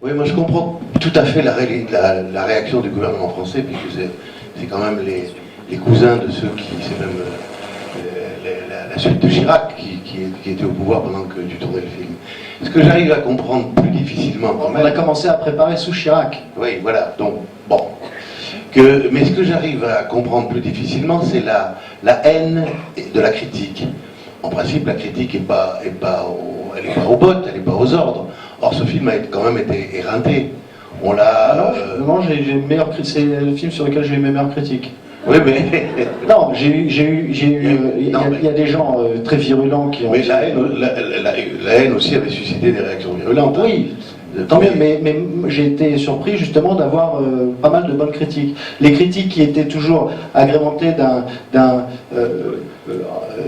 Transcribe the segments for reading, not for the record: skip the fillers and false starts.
Oui, moi je comprends tout à fait la réaction du gouvernement français, puisque c'est quand même les cousins de ceux qui, c'est même la suite de Chirac qui était au pouvoir pendant que tu tournais le film. Ce que j'arrive à comprendre plus difficilement quand même... On a commencé à préparer sous Chirac. Oui, voilà, donc bon. Mais ce que j'arrive à comprendre plus difficilement, c'est la haine de la critique. En principe, la critique n'est pas aux bottes, elle n'est pas aux ordres. Or, ce film a quand même été éreinté. On l'a... Non, c'est le film sur lequel j'ai eu mes meilleures critiques. Oui, mais... Non, il y a des gens très virulents qui ont... Mais la haine aussi avait suscité des réactions virulentes. Oui, tant mieux, mais j'ai été surpris justement d'avoir pas mal de bonnes critiques. Les critiques qui étaient toujours agrémentées d'un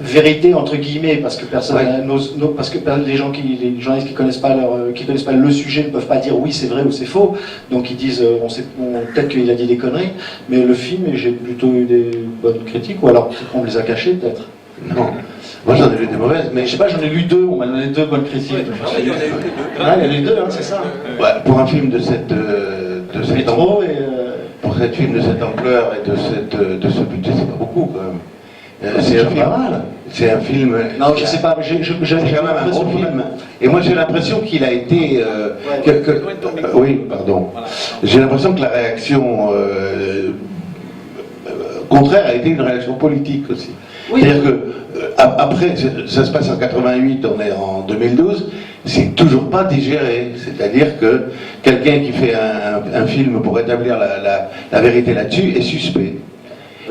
vérité entre guillemets, parce que personne n'ose, parce que les journalistes qui connaissent pas le sujet ne peuvent pas dire oui c'est vrai ou c'est faux, donc ils disent peut-être qu'il a dit des conneries, mais le film, j'ai plutôt eu des bonnes critiques, ou alors peut-être qu'on me les a cachées peut-être. Non. Moi j'en ai lu des mauvaises, mais je sais pas, j'en ai lu deux, on m'a donné deux bonnes critiques. Ouais, il y en a eu que deux. Il y en a eu deux, hein, c'est ça. Ouais, pour un film de cette pour cette film de cette ampleur et de ce budget, c'est pas beaucoup quand même. C'est un film. Non, je sais pas. J'ai quand même un gros film. Et moi j'ai l'impression qu'il a été. Oui, pardon. J'ai l'impression que la réaction contraire a été une réaction politique aussi. Oui. C'est-à-dire que après, ça se passe en 88, on est en 2012, c'est toujours pas digéré. C'est-à-dire que quelqu'un qui fait un film pour établir la vérité là-dessus est suspect.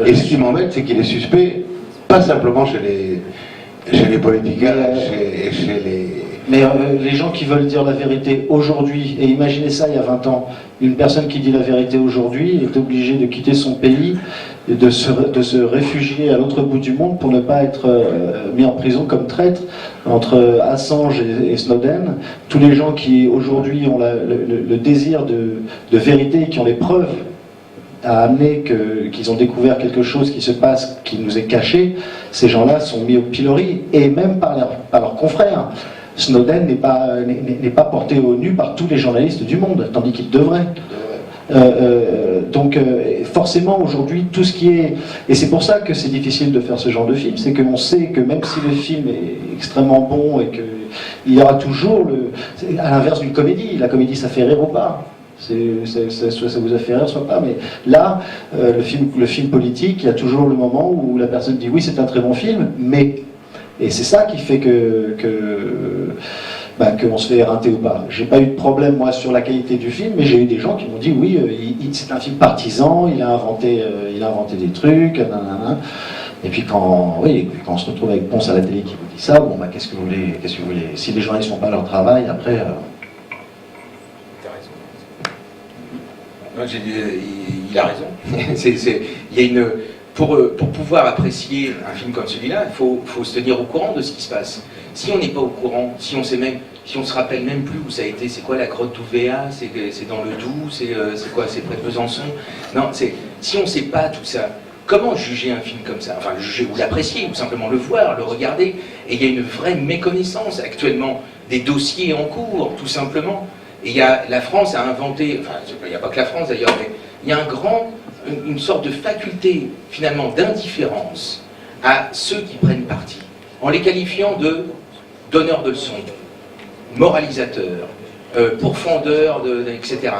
Et ce qui m'embête, c'est qu'il est suspect pas simplement chez les politiciens, chez les... Mais les gens qui veulent dire la vérité aujourd'hui, et imaginez ça il y a 20 ans, une personne qui dit la vérité aujourd'hui est obligée de quitter son pays et de se réfugier à l'autre bout du monde pour ne pas être mis en prison comme traître. Entre Assange et Snowden, tous les gens qui aujourd'hui ont le désir de vérité et qui ont les preuves à amener qu'ils ont découvert quelque chose qui se passe, qui nous est caché, ces gens-là sont mis au pilori, et même par leurs confrères. Snowden n'est pas porté au nu par tous les journalistes du monde, tandis qu'il devrait. Donc forcément aujourd'hui, tout ce qui est... Et c'est pour ça que c'est difficile de faire ce genre de film, c'est qu'on sait que même si le film est extrêmement bon et qu'il y aura toujours à l'inverse d'une comédie, la comédie ça fait rire ou pas. Soit ça vous a fait rire, soit pas, mais là, le film politique, il y a toujours le moment où la personne dit oui, c'est un très bon film, mais... Et c'est ça qui fait qu'on se fait éreinter ou pas. J'ai pas eu de problème, moi, sur la qualité du film, mais j'ai eu des gens qui m'ont dit oui, c'est un film partisan, il a inventé des trucs, nanana. Et puis quand on se retrouve avec Ponce à la télé qui vous dit ça, bon, bah, qu'est-ce que vous voulez, si les journalistes font pas leur travail, après... Non, il a raison. Il y a une... Pour pouvoir apprécier un film comme celui-là, il faut se tenir au courant de ce qui se passe. Si on n'est pas au courant, si on se rappelle même plus où ça a été, c'est quoi la grotte d'Ouvéa, c'est dans le Doubs, c'est quoi, c'est près de Besançon. Non, si on ne sait pas tout ça, comment juger un film comme ça? Enfin, le juger ou l'apprécier, ou simplement le voir, le regarder. Et il y a une vraie méconnaissance actuellement des dossiers en cours, tout simplement. Et la France a inventé, enfin, il n'y a pas que la France d'ailleurs, mais il y a une sorte de faculté finalement d'indifférence à ceux qui prennent parti, en les qualifiant de donneurs de leçons, moralisateurs, pourfendeurs, etc.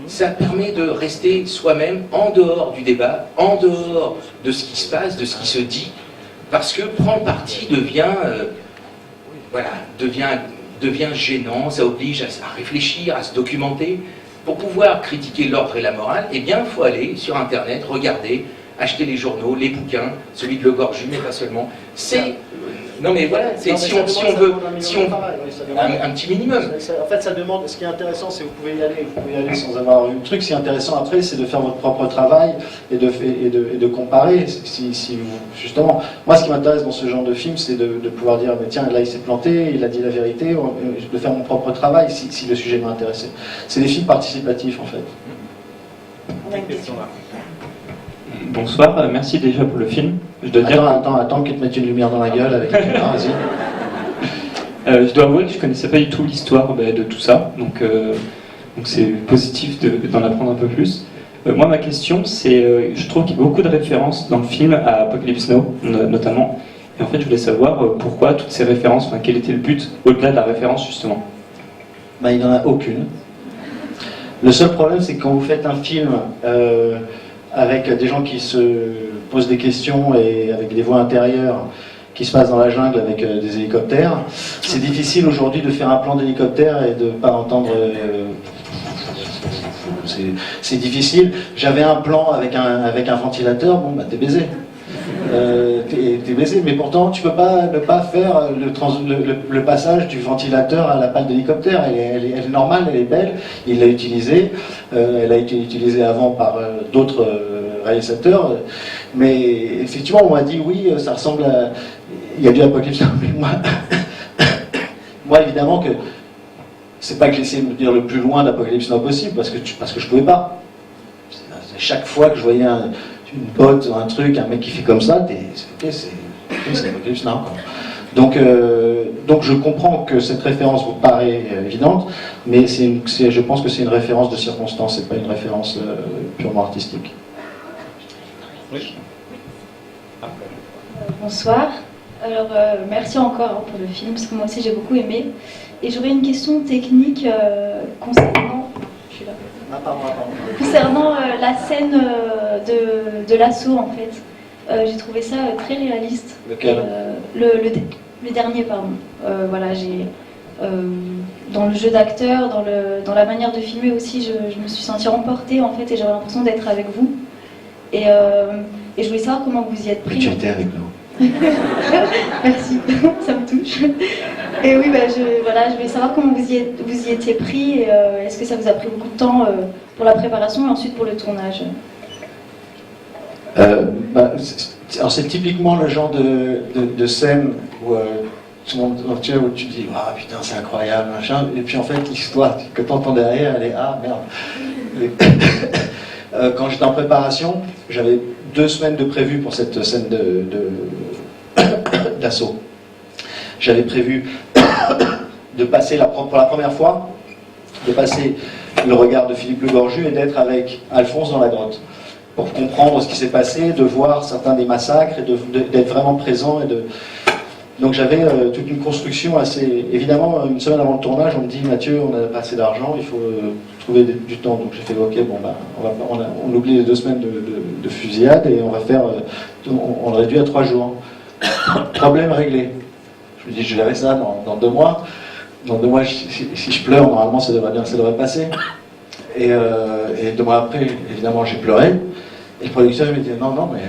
Ça permet de rester soi-même en dehors du débat, en dehors de ce qui se passe, de ce qui se dit, parce que prendre parti devient gênant, ça oblige à réfléchir, à se documenter. Pour pouvoir critiquer l'ordre et la morale, eh bien, il faut aller sur Internet, regarder, acheter les journaux, les bouquins, celui de Le Gorju, mais pas seulement. Non mais voilà, si on veut un petit minimum. En fait, ça demande, ce qui est intéressant, c'est que vous pouvez y aller sans avoir eu le truc. Ce qui est intéressant après, c'est de faire votre propre travail et de comparer. Justement, moi, ce qui m'intéresse dans ce genre de film, c'est de pouvoir dire, mais tiens, là, il s'est planté, il a dit la vérité, de faire mon propre travail si le sujet m'a intéressé. C'est des films participatifs, en fait. On a une question là. Bonsoir, merci déjà pour le film. Je dois Attends qu'il te mette une lumière dans la gueule avec vas-y. Je dois avouer que je ne connaissais pas du tout l'histoire de tout ça. Donc, donc c'est positif d'en apprendre un peu plus. Moi, ma question, c'est, je trouve qu'il y a beaucoup de références dans le film à Apocalypse Now, notamment. Et en fait, je voulais savoir pourquoi toutes ces références, enfin, quel était le but au-delà de la référence, justement. Il n'y en a aucune. Le seul problème, c'est que quand vous faites un film avec des gens qui se posent des questions et avec des voix intérieures qui se passent dans la jungle avec des hélicoptères, c'est difficile aujourd'hui de faire un plan d'hélicoptère et de ne pas entendre... c'est difficile. J'avais un plan avec un ventilateur, bon bah t'es baisé. T'es baisé, mais pourtant tu peux pas ne pas faire le passage du ventilateur à la pale d'hélicoptère. Elle est normale, elle est belle, il l'a utilisée, elle a été utilisée avant par d'autres réalisateurs, mais effectivement on m'a dit oui, ça ressemble à... Il y a du Apocalypse Now, mais moi évidemment que c'est pas que j'essaie de me dire le plus loin d'Apocalypse Now possible, parce que je pouvais pas. Chaque fois que je voyais une botte, un truc, un mec qui fait comme ça, c'est Apocalypse Now. Donc je comprends que cette référence vous paraît évidente, mais je pense que c'est une référence de circonstance, c'est pas une référence purement artistique. Oui. Bonsoir. Alors, merci encore pour le film, parce que moi aussi j'ai beaucoup aimé. Et j'aurais une question technique concernant... Je suis là. Concernant la scène de l'assaut, en fait. J'ai trouvé ça très réaliste. Lequel le dernier, pardon. Voilà, dans le jeu d'acteur, dans la manière de filmer aussi, je me suis sentie emportée, en fait, et j'avais l'impression d'être avec vous. Et je voulais savoir comment vous y êtes pris. Tu étais avec nous. Merci, ça me touche. Et oui, je voulais savoir comment vous y étiez pris, et est-ce que ça vous a pris beaucoup de temps pour la préparation et ensuite pour le tournage? Alors c'est typiquement le genre de scène où tout le monde, où tu te dis ah putain c'est incroyable machin, et puis en fait l'histoire que tu entends derrière elle est ah merde. Quand j'étais en préparation, j'avais 2 semaines de prévu pour cette scène d'assaut. J'avais prévu de passer pour la première fois, de passer le regard de Philippe Legorju et d'être avec Alphonse dans la grotte, pour comprendre ce qui s'est passé, de voir certains des massacres et d'être vraiment présent. Donc j'avais toute une construction assez... Évidemment, une semaine avant le tournage, on me dit « Mathieu, on n'a pas assez d'argent, il faut trouver du temps. » Donc j'ai fait « Ok, bon, on oublie les 2 semaines de fusillade et on va faire... on le réduit à 3 jours. » Problème réglé. Je me dis « Je verrai ça dans 2 mois. Dans 2 mois, si je pleure, normalement ça devrait passer. » Et 2 mois après, évidemment, j'ai pleuré. Et le producteur il me dit « Non, mais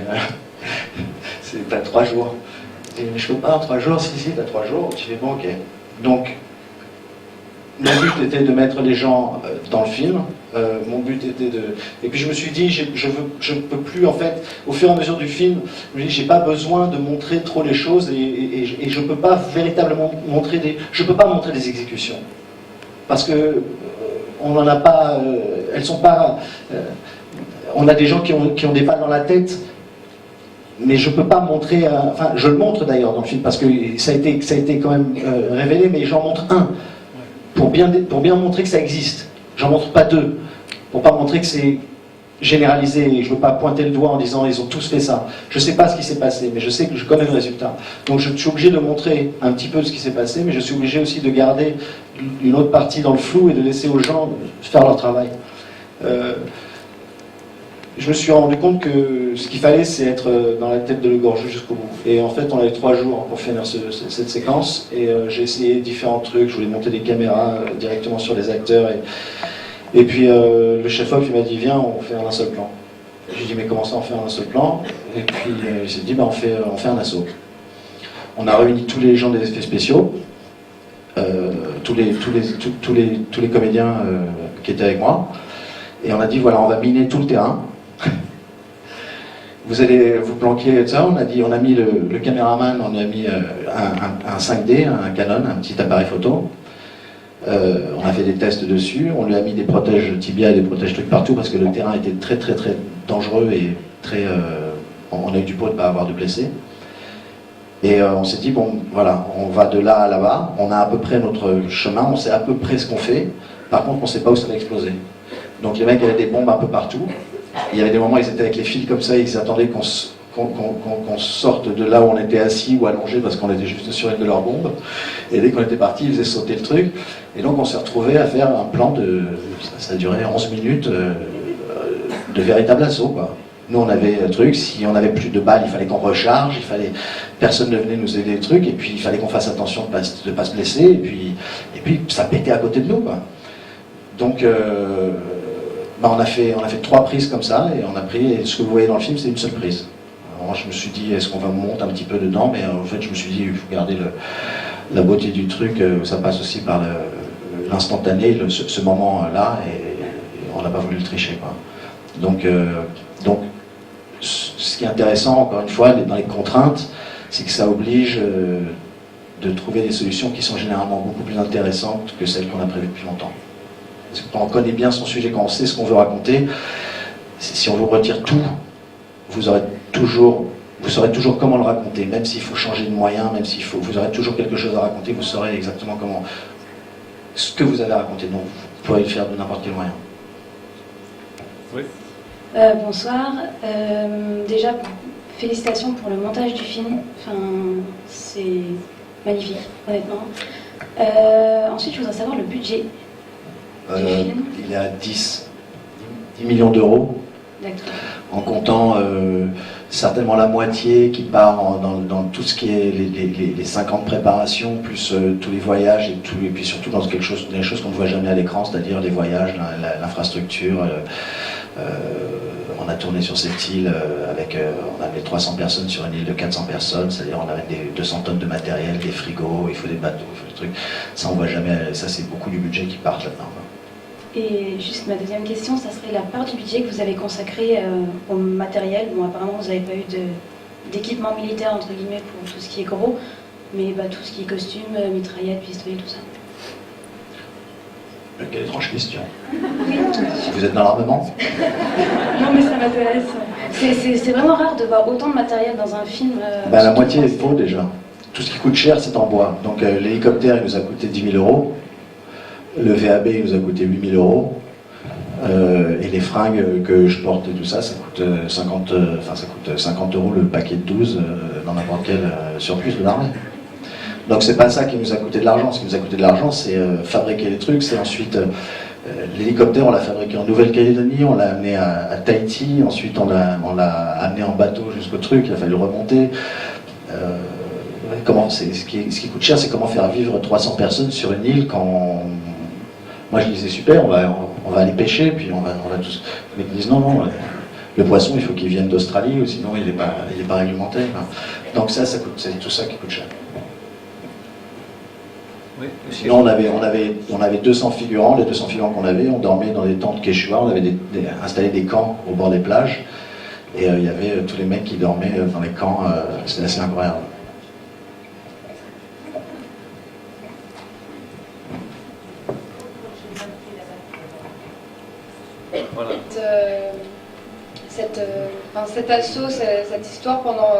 c'est pas 3 jours. » Je dis, mais je peux pas en 3 jours, si, t'as 3 jours. Je dis, bon, ok. Donc, mon but était de mettre les gens dans le film. Mon but était de... Et puis je me suis dit, je ne peux plus, en fait, au fur et à mesure du film, je me dis, j'ai pas besoin de montrer trop les choses et je peux pas véritablement montrer je peux pas montrer des exécutions. Parce que on n'en a pas... elles sont pas... on a des gens qui ont des balles dans la tête. Mais je ne peux pas montrer, enfin je le montre d'ailleurs dans le film parce que ça a été quand même révélé, mais j'en montre un pour bien montrer que ça existe. J'en montre pas 2 pour pas montrer que c'est généralisé. Et je ne veux pas pointer le doigt en disant ils ont tous fait ça. Je ne sais pas ce qui s'est passé, mais je sais que je connais le résultat. Donc je suis obligé de montrer un petit peu de ce qui s'est passé, mais je suis obligé aussi de garder une autre partie dans le flou et de laisser aux gens faire leur travail. Je me suis rendu compte que ce qu'il fallait, c'est être dans la tête de Legorju jusqu'au bout. Et en fait, on avait 3 jours pour finir cette séquence. Et j'ai essayé différents trucs. Je voulais monter des caméras directement sur les acteurs. Et puis le chef-op, il m'a dit, viens, on fait un seul plan. J'ai dit, mais comment ça, on fait un seul plan? Et puis il s'est dit, on fait un assaut. On a réuni tous les gens des effets spéciaux, tous les comédiens qui étaient avec moi. Et on a dit, voilà, on va miner tout le terrain. Vous allez vous planquer et ça. On a mis le caméraman, on a mis un 5D, un Canon, un petit appareil photo. On a fait des tests dessus. On lui a mis des protèges tibia et des protèges trucs partout parce que le terrain était très très très dangereux et très. On a eu du pot de ne pas avoir de blessés. Et on s'est dit bon, voilà, on va de là à là-bas. On a à peu près notre chemin. On sait à peu près ce qu'on fait. Par contre, on ne sait pas où ça va exploser. Donc les mecs avaient des bombes un peu partout. Il y avait des moments où ils étaient avec les fils comme ça, ils attendaient qu'on sorte de là où on était assis ou allongé parce qu'on était juste sur une de leurs bombes. Et dès qu'on était parti, ils faisaient sauter le truc. Et donc on s'est retrouvé à faire un plan de... Ça a duré 11 minutes de véritable assaut, quoi. Nous on avait un truc, si on n'avait plus de balles, il fallait qu'on recharge, personne ne venait nous aider les trucs, et puis il fallait qu'on fasse attention de ne pas se blesser, et puis ça pétait à côté de nous, quoi. Donc on a fait 3 prises comme ça, et on a pris, et ce que vous voyez dans le film, c'est une seule prise. Alors moi je me suis dit, est-ce qu'on va monter un petit peu dedans, mais en fait je me suis dit, il faut garder la beauté du truc, ça passe aussi par l'instantané, ce moment-là, et on n'a pas voulu le tricher, quoi. Donc, ce qui est intéressant, encore une fois, dans les contraintes, c'est que ça oblige de trouver des solutions qui sont généralement beaucoup plus intéressantes que celles qu'on a prévues depuis longtemps. Parce que quand on connaît bien son sujet, quand on sait ce qu'on veut raconter, si on vous retire tout, vous saurez toujours comment le raconter, même s'il faut changer de moyen, même vous aurez toujours quelque chose à raconter, vous saurez exactement ce que vous avez raconté. Donc vous pourrez le faire de n'importe quel moyen. Oui. Bonsoir. Déjà, félicitations pour le montage du film. Enfin, c'est magnifique, honnêtement. Ensuite, je voudrais savoir le budget du film. Il est à 10 millions d'euros. D'accord. En comptant certainement la moitié qui part dans tout ce qui est les 5 ans de préparation, plus tous les voyages et puis surtout dans des choses qu'on ne voit jamais à l'écran, c'est-à-dire les voyages, l'infrastructure. On a tourné sur cette île on avait 300 personnes sur une île de 400 personnes, c'est-à-dire on avait 200 tonnes de matériel, des frigos, il faut des bateaux, il faut des trucs. Ça on voit jamais, ça c'est beaucoup du budget qui part là-dedans. Et juste ma deuxième question, ça serait la part du budget que vous avez consacré au matériel. Bon, apparemment vous n'avez pas eu d'équipement militaire entre guillemets pour tout ce qui est gros, mais tout ce qui est costume, mitraillettes, pistolets, tout ça. Quelle étrange question. Si vous êtes dans l'armement? Non mais ça m'intéresse. C'est vraiment rare de voir autant de matériel dans un film. La moitié est faux déjà. Tout ce qui coûte cher, c'est en bois. Donc l'hélicoptère, il nous a coûté 10 000 euros. Le VAB, il nous a coûté 8 000 euros. Et les fringues que je porte et tout ça, ça coûte 50 euros le paquet de 12 dans n'importe quel surplus de l'armée. Donc c'est pas ça qui nous a coûté de l'argent. Ce qui nous a coûté de l'argent, c'est fabriquer les trucs. C'est ensuite l'hélicoptère, on l'a fabriqué en Nouvelle-Calédonie, on l'a amené à Tahiti. Ensuite, on l'a amené en bateau jusqu'au truc. Il a fallu remonter. Ce qui coûte cher, c'est comment faire vivre 300 personnes sur une île quand moi je disais super, on va aller pêcher, puis on va tous. Mais ils disent non, le poisson il faut qu'il vienne d'Australie, ou sinon il n'est pas réglementé. Donc ça coûte, c'est tout ça qui coûte cher. Oui, sinon on avait 200 figurants, les 200 figurants qu'on avait, on dormait dans des tentes quechua, on avait installé des camps au bord des plages, et il y avait tous les mecs qui dormaient dans les camps, c'était assez incroyable. Voilà. Cet assaut, cette histoire pendant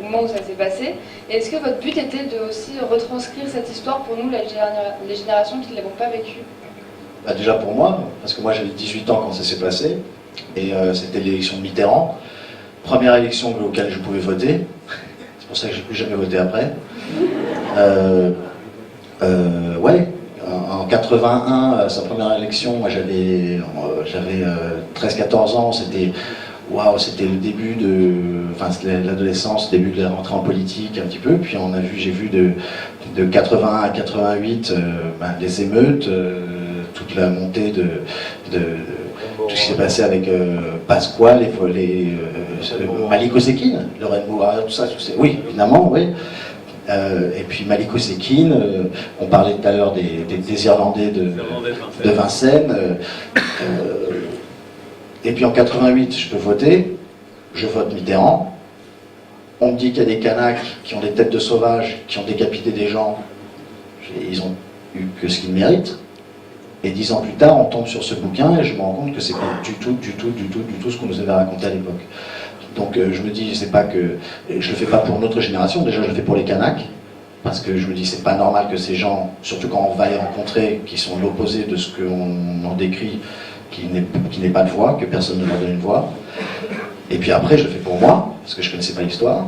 au moment où ça s'est passé. Et est-ce que votre but était de aussi retranscrire cette histoire pour nous, les générations qui ne l'avons pas vécue? Déjà pour moi, parce que moi j'avais 18 ans quand ça s'est passé, et c'était l'élection de Mitterrand, première élection auquel je pouvais voter, c'est pour ça que je n'ai plus jamais voté après. En 81, sa première élection, moi j'avais 13-14 ans, c'était le début c'était l'adolescence, début de la rentrée en politique un petit peu, puis j'ai vu de 81 à 88 les émeutes, toute la montée de tout ce qui s'est passé avec Pasquale, Malik Osekine, Lorraine Moura, tout ça, oui, évidemment, oui. Et puis Malik Osekine, on parlait tout à l'heure des Irlandais de Vincennes. Et puis en 88, je peux voter, je vote Mitterrand. On me dit qu'il y a des Kanaks qui ont des têtes de sauvages, qui ont décapité des gens. Ils ont eu que ce qu'ils méritent. Et 10 ans plus tard, on tombe sur ce bouquin et je me rends compte que c'est pas du tout ce qu'on nous avait raconté à l'époque. Donc je me dis, c'est pas que je le fais pas pour notre génération, déjà je le fais pour les Kanaks, parce que je me dis c'est pas normal que ces gens, surtout quand on va les rencontrer, qui sont l'opposé de ce qu'on en décrit, qui n'aient pas de voix, que personne ne leur donne une voix. Et puis après, je le fais pour moi, parce que je connaissais pas l'histoire.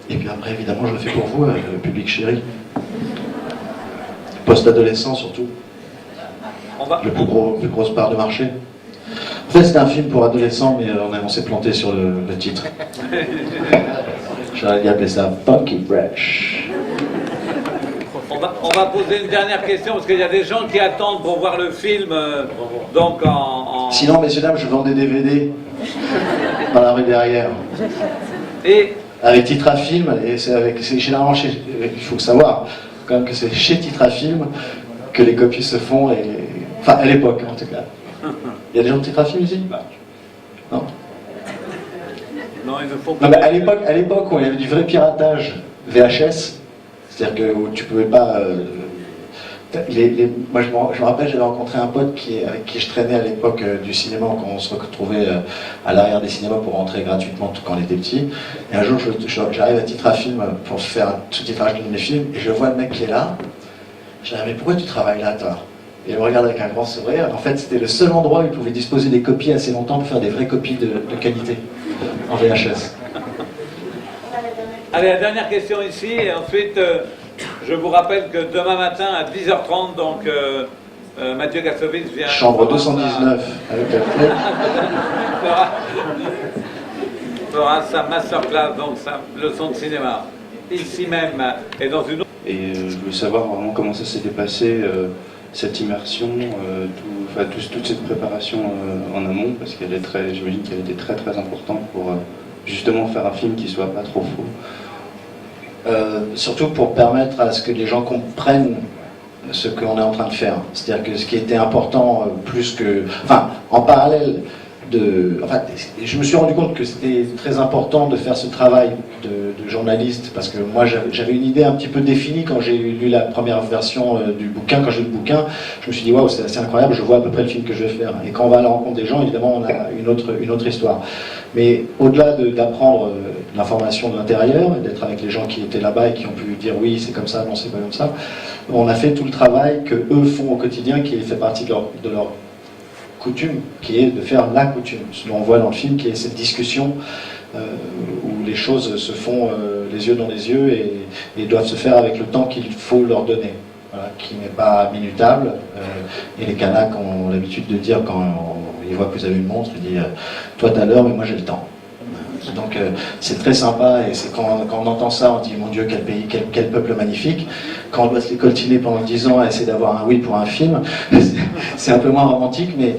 Et puis après, évidemment, je le fais pour vous, le public chéri. Post-adolescent surtout. Plus grosse part de marché. En fait, c'était un film pour adolescents, mais on s'est planté sur le titre. J'aurais dû appeler ça Funky Fresh. On va poser une dernière question, parce qu'il y a des gens qui attendent pour voir le film, donc en... Sinon, messieurs, dames, je vends des DVD dans la rue derrière. Et avec Titra Film, et c'est généralement chez... Il faut savoir, quand même, que c'est chez Titra Film que les copies se font, enfin, à l'époque, en tout cas. Il y a des gens de Titra Film ici? Non. non, il ne faut pas... à l'époque où il y avait du vrai piratage VHS, c'est-à-dire que où tu pouvais pas... moi je me rappelle, j'avais rencontré un pote avec qui je traînais à l'époque du cinéma, quand on se retrouvait à l'arrière des cinémas pour rentrer gratuitement quand on était petit. Et un jour j'arrive à Titra Film pour faire un sous-titrage de mes films, et je vois le mec qui est là. Je dis mais pourquoi tu travailles là toi? Et il me regarde avec un grand sourire. En fait c'était le seul endroit où il pouvait disposer des copies assez longtemps pour faire des vraies copies de qualité en VHS. Allez, la dernière question ici, et ensuite je vous rappelle que demain matin à 10h30, donc Mathieu Kassovitz vient... Chambre 219 avec Alfred. fera sa masterclass, donc sa leçon de cinéma, ici même, et dans une autre... Et je voulais savoir vraiment comment ça s'était passé, cette immersion, toute cette préparation en amont, parce qu'elle est très, j'imagine qu'elle était très très importante pour justement faire un film qui soit pas trop faux. Surtout pour permettre à ce que les gens comprennent ce qu'on est en train de faire. C'est-à-dire que ce qui était important, plus que... Enfin, en parallèle enfin, je me suis rendu compte que c'était très important de faire ce travail de journaliste, parce que moi j'avais une idée un petit peu définie quand j'ai lu la première version du bouquin. Quand j'ai lu le bouquin, je me suis dit waouh, c'est assez incroyable, je vois à peu près le film que je vais faire. Et quand on va à la rencontre des gens, évidemment on a une autre histoire. Mais au-delà d'apprendre l'information de l'intérieur et d'être avec les gens qui étaient là-bas et qui ont pu dire oui c'est comme ça, non c'est pas comme ça, on a fait tout le travail que eux font au quotidien, qui fait partie de leur coutume, qui est de faire la coutume, ce dont on voit dans le film, qui est cette discussion où les choses se font les yeux dans les yeux et doivent se faire avec le temps qu'il faut leur donner, voilà, qui n'est pas minutable. Et les Kanaks ont l'habitude de dire, quand ils voient que vous avez une montre, ils disent toi t'as l'heure mais moi j'ai le temps. Donc c'est très sympa, et c'est quand on entend ça, on dit mon Dieu, quel pays, quel peuple magnifique. Quand on doit se les coltiner pendant 10 ans à essayer d'avoir un oui pour un film, c'est un peu moins romantique, mais...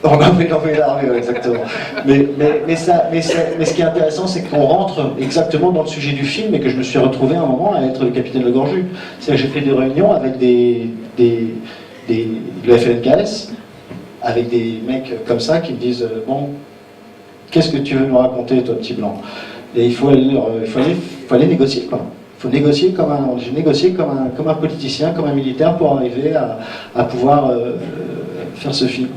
On a envie d'envoyer l'armée, exactement. Mais ce qui est intéressant, c'est qu'on rentre exactement dans le sujet du film, et que je me suis retrouvé à un moment à être le capitaine Le Gorju. C'est-à-dire que j'ai fait des réunions avec le FLNKS, avec des mecs comme ça qui me disent bon, qu'est-ce que tu veux nous raconter, toi, petit blanc? Et il faut aller négocier, quoi. Il faut négocier j'ai négocié comme un politicien, comme un militaire, pour arriver à pouvoir faire ce film.